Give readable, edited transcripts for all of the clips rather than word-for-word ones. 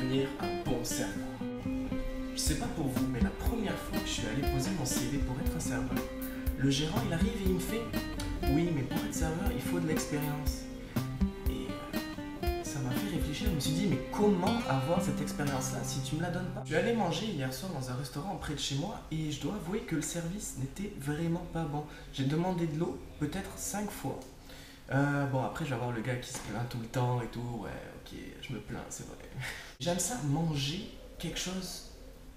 devenir un bon serveur. Je sais pas pour vous, mais la première fois que je suis allé poser mon CV pour être un serveur, le gérant il arrive et il me fait « Oui, mais pour être serveur, il faut de l'expérience. » Et ça m'a fait réfléchir, je me suis dit « Mais comment avoir cette expérience-là si tu me la donnes pas ?» Je suis allé manger hier soir dans un restaurant près de chez moi et je dois avouer que le service n'était vraiment pas bon. J'ai demandé de l'eau peut-être 5 fois. Bon, après, je vais avoir le gars qui se plaint tout le temps et tout. Ouais, ok, je me plains, c'est vrai. J'aime ça manger quelque chose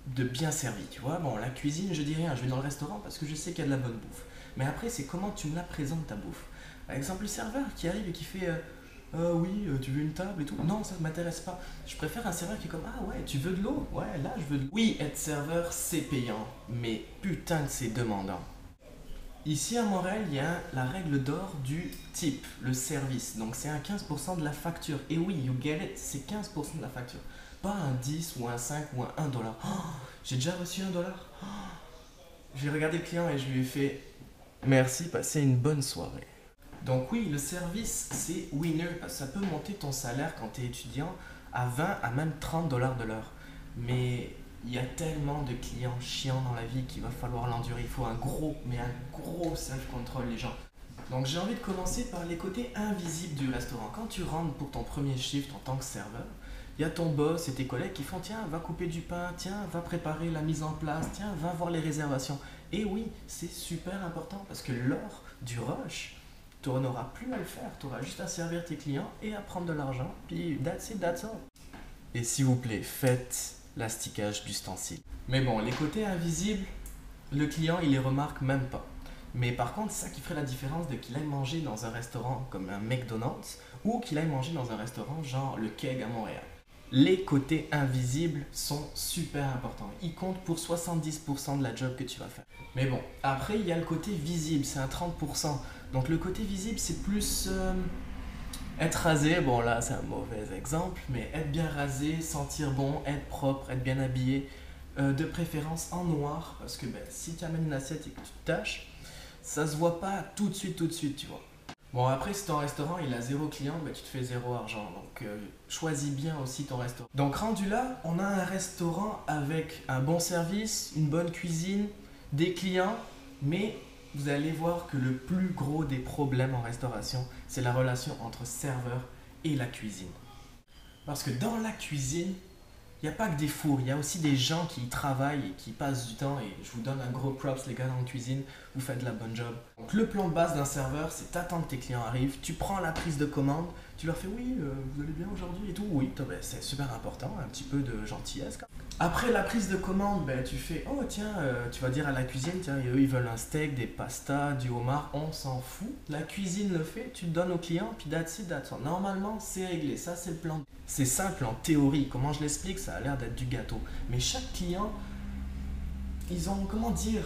de bien servi, tu vois. Bon, la cuisine, je dis rien, je vais dans le restaurant parce que je sais qu'il y a de la bonne bouffe. Mais après, c'est comment tu me la présentes, ta bouffe. Par exemple, le serveur qui arrive et qui fait oui, tu veux une table et tout. Non, ça ne m'intéresse pas. Je préfère un serveur qui est comme ah ouais, tu veux de l'eau? Ouais, là, je veux de l'eau. Oui, être serveur, c'est payant, mais putain que c'est demandant. Ici à Montréal, il y a la règle d'or du tip, le service. Donc c'est un 15% de la facture. Et oui, you get it, c'est 15% de la facture. Pas un 10 ou un 5 ou un 1 dollar. Oh, j'ai déjà reçu 1 dollar. Oh, j'ai regardé le client et je lui ai fait merci, passez une bonne soirée. Donc oui, le service, c'est winner parce que ça peut monter ton salaire quand tu es étudiant à 20 à même 30 dollars de l'heure. Mais il y a tellement de clients chiants dans la vie qu'il va falloir l'endurer. Il faut un gros self-control, les gens. Donc j'ai envie de commencer par les côtés invisibles du restaurant. Quand tu rentres pour ton premier shift en tant que serveur, il y a ton boss et tes collègues qui font tiens, va couper du pain, tiens, va préparer la mise en place, tiens, va voir les réservations. Et oui, c'est super important parce que lors du rush, tu n'auras plus à le faire. Tu auras juste à servir tes clients et à prendre de l'argent. Puis that's it, that's all. Et s'il vous plaît, faites l'asticage d'ustensiles. Mais bon, les côtés invisibles, le client, il les remarque même pas. Mais par contre, c'est ça qui ferait la différence de qu'il aille manger dans un restaurant comme un McDonald's ou qu'il aille manger dans un restaurant genre le Keg à Montréal. Les côtés invisibles sont super importants. Ils comptent pour 70% de la job que tu vas faire. Mais bon, après, il y a le côté visible, c'est un 30%. Donc le côté visible, c'est plus être rasé. Bon là, c'est un mauvais exemple, mais être bien rasé, sentir bon, être propre, être bien habillé. De préférence en noir, parce que si tu amènes une assiette et que tu te tâches, ça se voit pas tout de suite, tu vois. Bon, après, si ton restaurant il a 0 client, tu te fais 0 argent. Donc, choisis bien aussi ton restaurant. Donc, rendu là, on a un restaurant avec un bon service, une bonne cuisine, des clients, mais vous allez voir que le plus gros des problèmes en restauration, c'est la relation entre serveur et la cuisine. Parce que dans la cuisine, il n'y a pas que des fours, il y a aussi des gens qui y travaillent et qui passent du temps. Et je vous donne un gros props les gars dans la cuisine, vous faites la bonne job. Donc le plan de base d'un serveur, c'est t'attends que tes clients arrivent, tu prends la prise de commande, tu leur fais oui, vous allez bien aujourd'hui et tout. Oui, c'est super important, un petit peu de gentillesse. Après la prise de commande, tu fais oh tiens, tu vas dire à la cuisine, tiens, eux ils veulent un steak, des pastas, du homard, on s'en fout. La cuisine le fait, tu le donnes au client, puis that's it, that's all. Normalement, c'est réglé, ça c'est le plan. C'est simple en théorie, comment je l'explique, ça a l'air d'être du gâteau. Mais chaque client, ils ont, comment dire,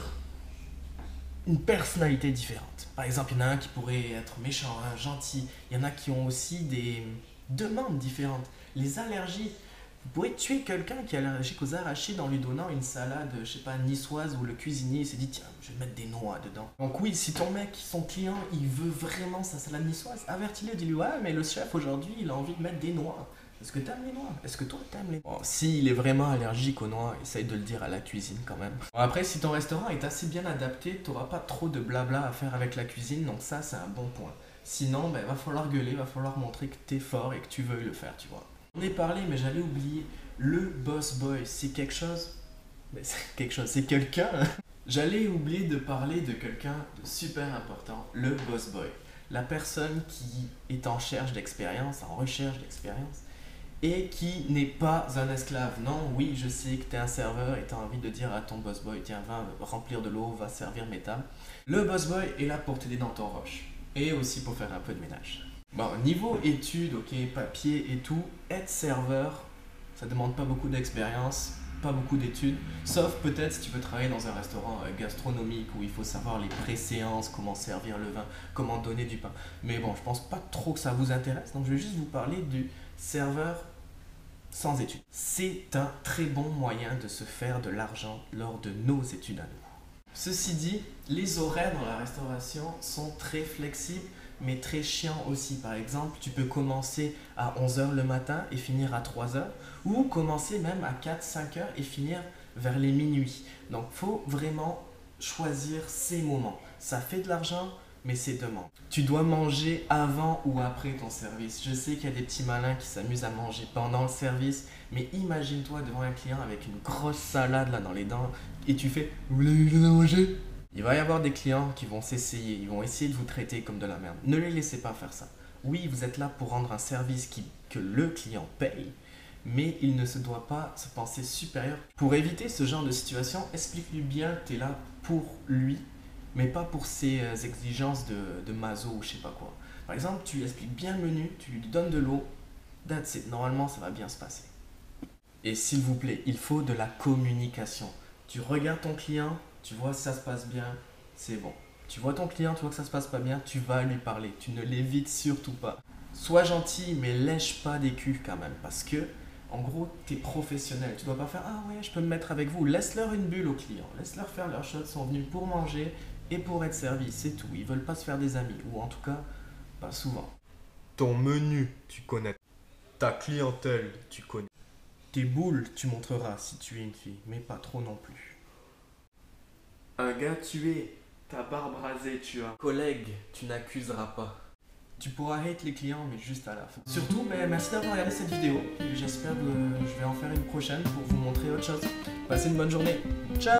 une personnalité différente. Par exemple, il y en a un qui pourrait être méchant, gentil. Il y en a qui ont aussi des demandes différentes. Les allergies. Vous pouvez tuer quelqu'un qui est allergique aux arachides en lui donnant une salade, je sais pas, niçoise, où le cuisinier s'est dit tiens, je vais mettre des noix dedans. Donc oui, si ton mec, son client, il veut vraiment sa salade niçoise, avertis-le, dis-lui ouais, mais le chef aujourd'hui, il a envie de mettre des noix. Est-ce que t'aimes les noix? Est-ce que toi t'aimes les noix? Bon, s'il est vraiment allergique aux noix, essaye de le dire à la cuisine quand même. Bon, après, si ton restaurant est assez bien adapté, t'auras pas trop de blabla à faire avec la cuisine, donc ça, c'est un bon point. Sinon, va falloir gueuler, va falloir montrer que t'es fort et que tu veux le faire, tu vois. On est parlé, mais j'allais oublier. Le boss boy, c'est quelque chose. C'est quelqu'un. J'allais oublier de parler de quelqu'un de super important, le boss boy. La personne qui est en recherche d'expérience, et qui n'est pas un esclave. Non, oui, je sais que tu es un serveur et tu as envie de dire à ton boss boy, tiens, va remplir de l'eau, va servir mes tables. Le boss boy est là pour t'aider dans ton rush et aussi pour faire un peu de ménage. Bon, niveau études, ok, papier et tout, être serveur, ça demande pas beaucoup d'expérience, pas beaucoup d'études, sauf peut-être si tu veux travailler dans un restaurant gastronomique où il faut savoir les préséances, comment servir le vin, comment donner du pain. Mais bon, je pense pas trop que ça vous intéresse, donc je vais juste vous parler du serveur sans études. C'est un très bon moyen de se faire de l'argent lors de nos études à nous. Ceci dit, les horaires dans la restauration sont très flexibles. mais très chiant aussi. Par exemple, tu peux commencer à 11 heures le matin et finir à 3 heures, ou commencer même à 4-5 heures et finir vers les minuit. Donc, faut vraiment choisir ces moments. Ça fait de l'argent, mais c'est demain. Tu dois manger avant ou après ton service. Je sais qu'il y a des petits malins qui s'amusent à manger pendant le service, mais imagine-toi devant un client avec une grosse salade là dans les dents et tu fais « Vous voulez quelque chose à manger ?» Il va y avoir des clients qui vont s'essayer, ils vont essayer de vous traiter comme de la merde. Ne les laissez pas faire ça. Oui, vous êtes là pour rendre un service que le client paye, mais il ne se doit pas se penser supérieur. Pour éviter ce genre de situation, explique-lui bien que tu es là pour lui, mais pas pour ses exigences de maso ou je sais pas quoi. Par exemple, tu lui expliques bien le menu, tu lui donnes de l'eau, that's it. Normalement, ça va bien se passer. Et s'il vous plaît, il faut de la communication. Tu regardes ton client, tu vois si ça se passe bien, c'est bon. Tu vois ton client, tu vois que ça se passe pas bien, tu vas lui parler. Tu ne l'évites surtout pas. Sois gentil, mais lèche pas des culs quand même, parce que en gros, tu es professionnel. Tu dois pas faire ah ouais, je peux me mettre avec vous. Laisse-leur une bulle aux clients. Laisse-leur faire leur chose. Ils sont venus pour manger et pour être servis, c'est tout. Ils veulent pas se faire des amis, ou en tout cas, pas souvent. Ton menu, tu connais. Ta clientèle, tu connais. Tes boules, tu montreras si tu es une fille, mais pas trop non plus. Un gars tué, ta barbe rasée, tu as. Collègue, tu n'accuseras pas. Tu pourras hate les clients, mais juste à la fin. Surtout, merci d'avoir regardé cette vidéo. J'espère que je vais en faire une prochaine pour vous montrer autre chose. Passez une bonne journée. Ciao!